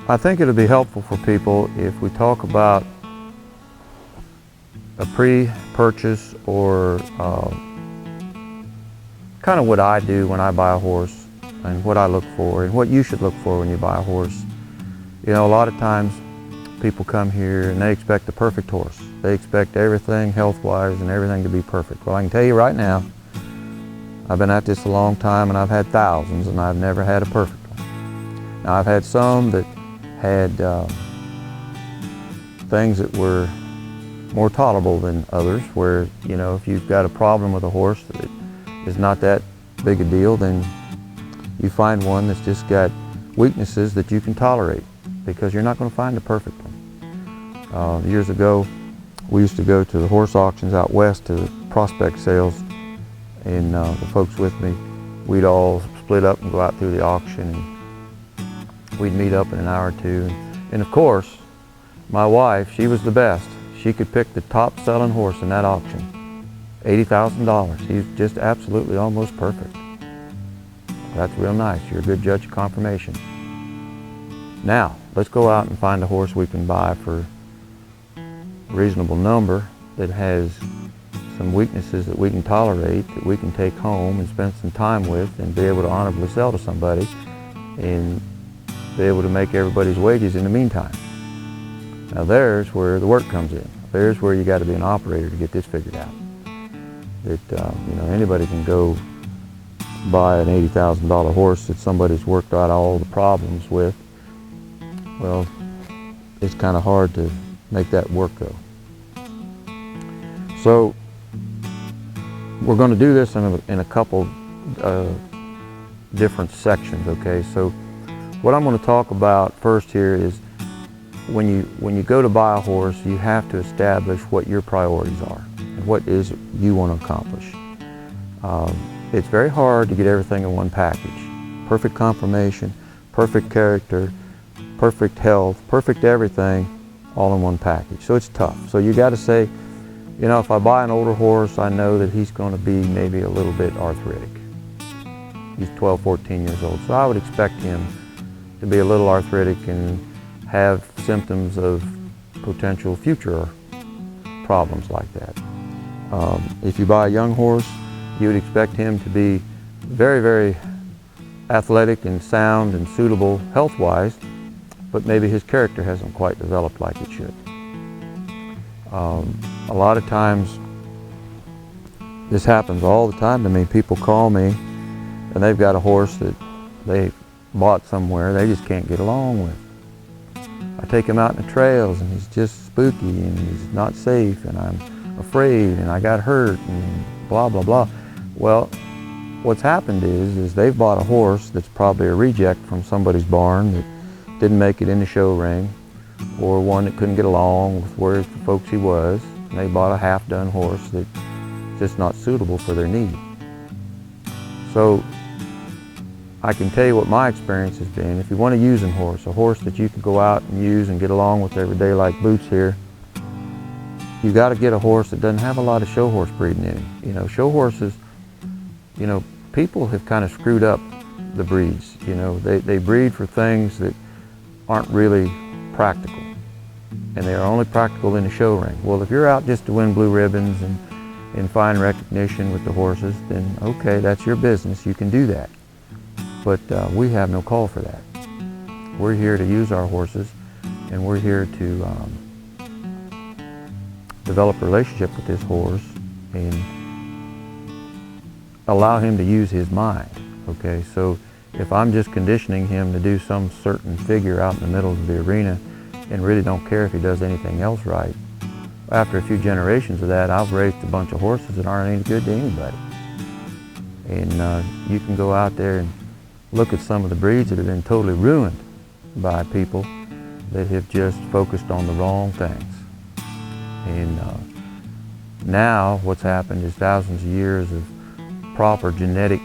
I think it'll be helpful for people if we talk about a pre-purchase or kind of what I do when I buy a horse and what I look for and what you should look for when you buy a horse. You know, a lot of times people come here and they expect the perfect horse. They expect everything health-wise and everything to be perfect. Well, I can tell you right now, I've been at this a long time and I've had thousands and I've never had a perfect one. Now, I've had some that had things that were more tolerable than others, where, you know, if you've got a problem with a horse that is not that big a deal, then you find one that's just got weaknesses that you can tolerate, because you're not going to find the perfect one. Years ago, we used to go to the horse auctions out west, to the prospect sales, and the folks with me, we'd all split up and go out through the auction, and we'd meet up in an hour or two. And of course, my wife, she was the best. She could pick the top selling horse in that auction, $80,000. He's just absolutely almost perfect. That's real nice. You're a good judge of conformation. Now, let's go out and find a horse we can buy for a reasonable number that has some weaknesses that we can tolerate, that we can take home and spend some time with and be able to honorably sell to somebody and be able to make everybody's wages in the meantime. Now there's where the work comes in. There's where you got to be an operator to get this figured out. That you know, anybody can go buy an $80,000 horse that somebody's worked out all the problems with. Well, it's kind of hard to make that work though. So we're going to do this in a couple different sections, okay? So what I'm going to talk about first here is when you go to buy a horse, you have to establish what your priorities are and what is you want to accomplish. It's very hard to get everything in one package. Perfect conformation, perfect character, perfect health, perfect everything, all in one package. So it's tough. So you got to say, you know, if I buy an older horse, I know that he's going to be maybe a little bit arthritic. He's 12, 14 years old. So I would expect him to be a little arthritic and have symptoms of potential future problems like that. If you buy a young horse, you would expect him to be very, very athletic and sound and suitable health-wise, but maybe his character hasn't quite developed like it should. A lot of times, this happens all the time to me. People call me and they've got a horse that they bought somewhere they just can't get along with. I take him out in the trails and he's just spooky and he's not safe and I'm afraid and I got hurt and blah, blah, blah. Well, what's happened is they've bought a horse that's probably a reject from somebody's barn that didn't make it in the show ring, or one that couldn't get along with where the folks he was. And they bought a half-done horse that's just not suitable for their need. So I can tell you what my experience has been. If you want to use a horse that you can go out and use and get along with every day like Boots here, you got to get a horse that doesn't have a lot of show horse breeding in him. You know, show horses, you know, people have kind of screwed up the breeds. You know, they breed for things that aren't really practical, and they are only practical in the show ring. Well, if you're out just to win blue ribbons and find recognition with the horses, then okay, that's your business, you can do that. But we have no call for that. We're here to use our horses, and we're here to develop a relationship with this horse and allow him to use his mind, okay? So if I'm just conditioning him to do some certain figure out in the middle of the arena and really don't care if he does anything else right, after a few generations of that, I've raised a bunch of horses that aren't any good to anybody. And you can go out there and look at some of the breeds that have been totally ruined by people that have just focused on the wrong things. And now what's happened is thousands of years of proper genetic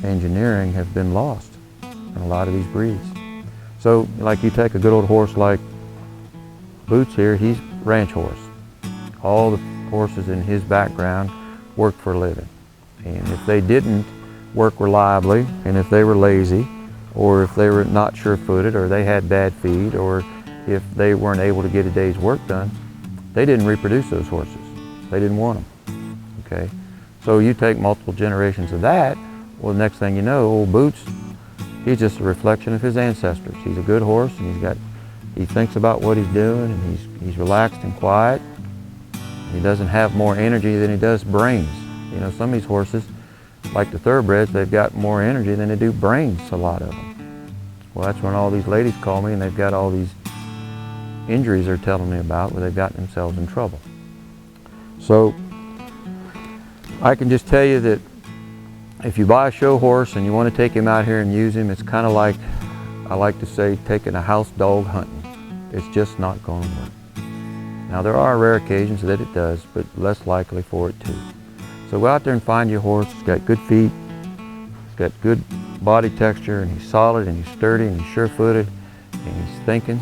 engineering have been lost in a lot of these breeds. So like you take a good old horse like Boots here, he's ranch horse. All the horses in his background worked for a living. And if they didn't work reliably, and if they were lazy, or if they were not sure-footed, or they had bad feed, or if they weren't able to get a day's work done, they didn't reproduce those horses. They didn't want them, okay? So you take multiple generations of that, well, the next thing you know, old Boots, he's just a reflection of his ancestors. He's a good horse, and he thinks about what he's doing, and he's relaxed and quiet. He doesn't have more energy than he does brains. You know, some of these horses, like the thoroughbreds, they've got more energy than they do brains, a lot of them. Well, that's when all these ladies call me, and they've got all these injuries they're telling me about where they've gotten themselves in trouble. So I can just tell you that if you buy a show horse and you want to take him out here and use him, it's kind of like, I like to say, taking a house dog hunting. It's just not going to work. Now, there are rare occasions that it does, but less likely for it to. So go out there and find your horse. He's got good feet, he's got good body texture, and he's solid, and he's sturdy, and he's sure-footed, and he's thinking.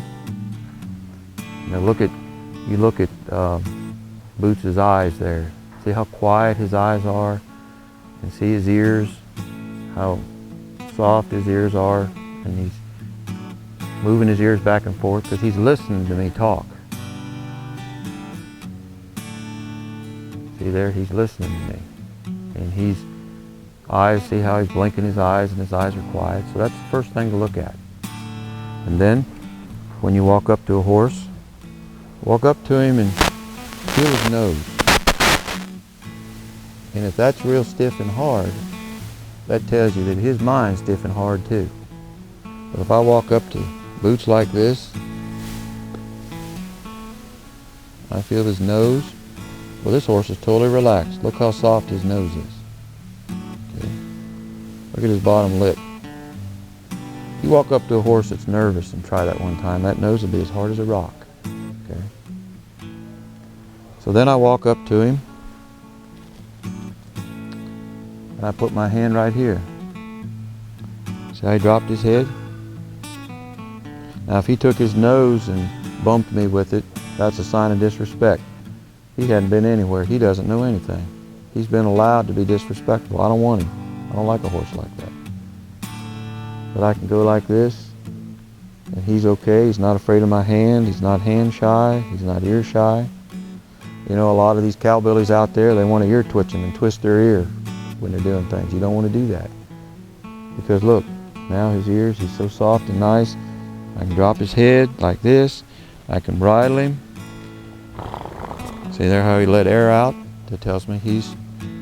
Now you look at Boots' eyes there. See how quiet his eyes are, and see his ears, how soft his ears are, and he's moving his ears back and forth because he's listening to me talk. See there, he's listening to me. And see how he's blinking his eyes, and his eyes are quiet. So that's the first thing to look at. And then, when you walk up to a horse, walk up to him and feel his nose. And if that's real stiff and hard, that tells you that his mind's stiff and hard too. But if I walk up to Boots like this, I feel his nose. Well, this horse is totally relaxed. Look how soft his nose is. Okay. Look at his bottom lip. You walk up to a horse that's nervous and try that one time, that nose will be as hard as a rock. Okay. So then I walk up to him, and I put my hand right here. See how he dropped his head? Now if he took his nose and bumped me with it, that's a sign of disrespect. He hadn't been anywhere. He doesn't know anything. He's been allowed to be disrespectful. I don't want him. I don't like a horse like that. But I can go like this, and he's okay. He's not afraid of my hand. He's not hand shy. He's not ear shy. You know, a lot of these cowbillies out there, they want to ear twitching and twist their ear when they're doing things. You don't want to do that. Because look, now his ears, he's so soft and nice. I can drop his head like this. I can bridle him. See there how he let air out? That tells me he's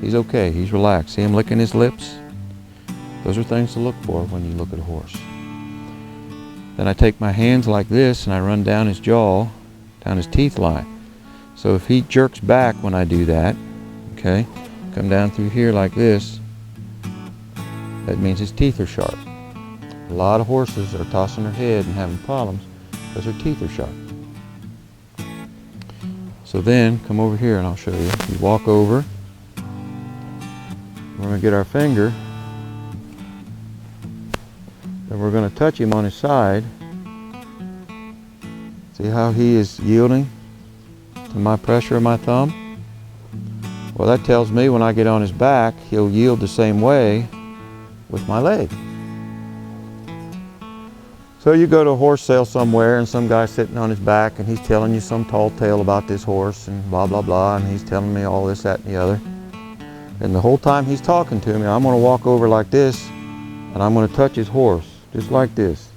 okay, he's relaxed. See him licking his lips? Those are things to look for when you look at a horse. Then I take my hands like this and I run down his jaw, down his teeth line. So if he jerks back when I do that, okay, come down through here like this, that means his teeth are sharp. A lot of horses are tossing their head and having problems because their teeth are sharp. So then, come over here and I'll show you. You walk over, we're going to get our finger, and we're going to touch him on his side. See how he is yielding to my pressure of my thumb? Well, that tells me when I get on his back, he'll yield the same way with my leg. So you go to a horse sale somewhere and some guy's sitting on his back and he's telling you some tall tale about this horse and blah, blah, blah, and he's telling me all this, that, and the other. And the whole time he's talking to me, I'm going to walk over like this and I'm going to touch his horse, just like this.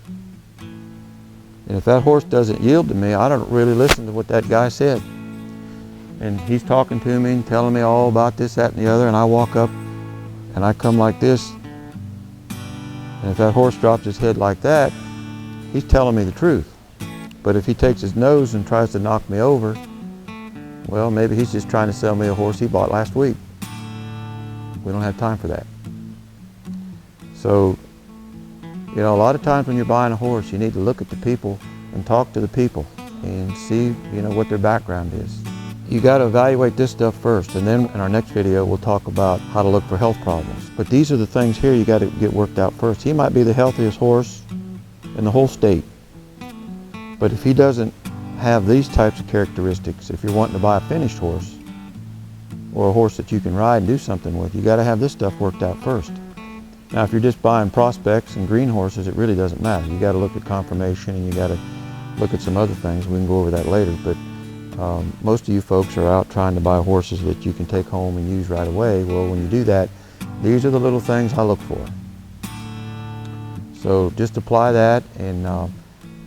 And if that horse doesn't yield to me, I don't really listen to what that guy said. And he's talking to me and telling me all about this, that, and the other, and I walk up and I come like this. And if that horse drops his head like that, he's telling me the truth. But if he takes his nose and tries to knock me over, well, maybe he's just trying to sell me a horse he bought last week. We don't have time for that. So, you know, a lot of times when you're buying a horse, you need to look at the people and talk to the people and see, you know, what their background is. You got to evaluate this stuff first, and then in our next video we'll talk about how to look for health problems. But these are the things here you got to get worked out first. He might be the healthiest horse in the whole state, but if he doesn't have these types of characteristics, if you're wanting to buy a finished horse or a horse that you can ride and do something with, you got to have this stuff worked out first. Now, if you're just buying prospects and green horses, it really doesn't matter. You got to look at conformation and you got to look at some other things. We can go over that later, but most of you folks are out trying to buy horses that you can take home and use right away. Well, when you do that, these are the little things I look for. So just apply that, and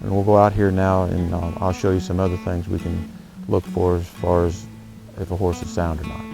we'll go out here now, and I'll show you some other things we can look for as far as if a horse is sound or not.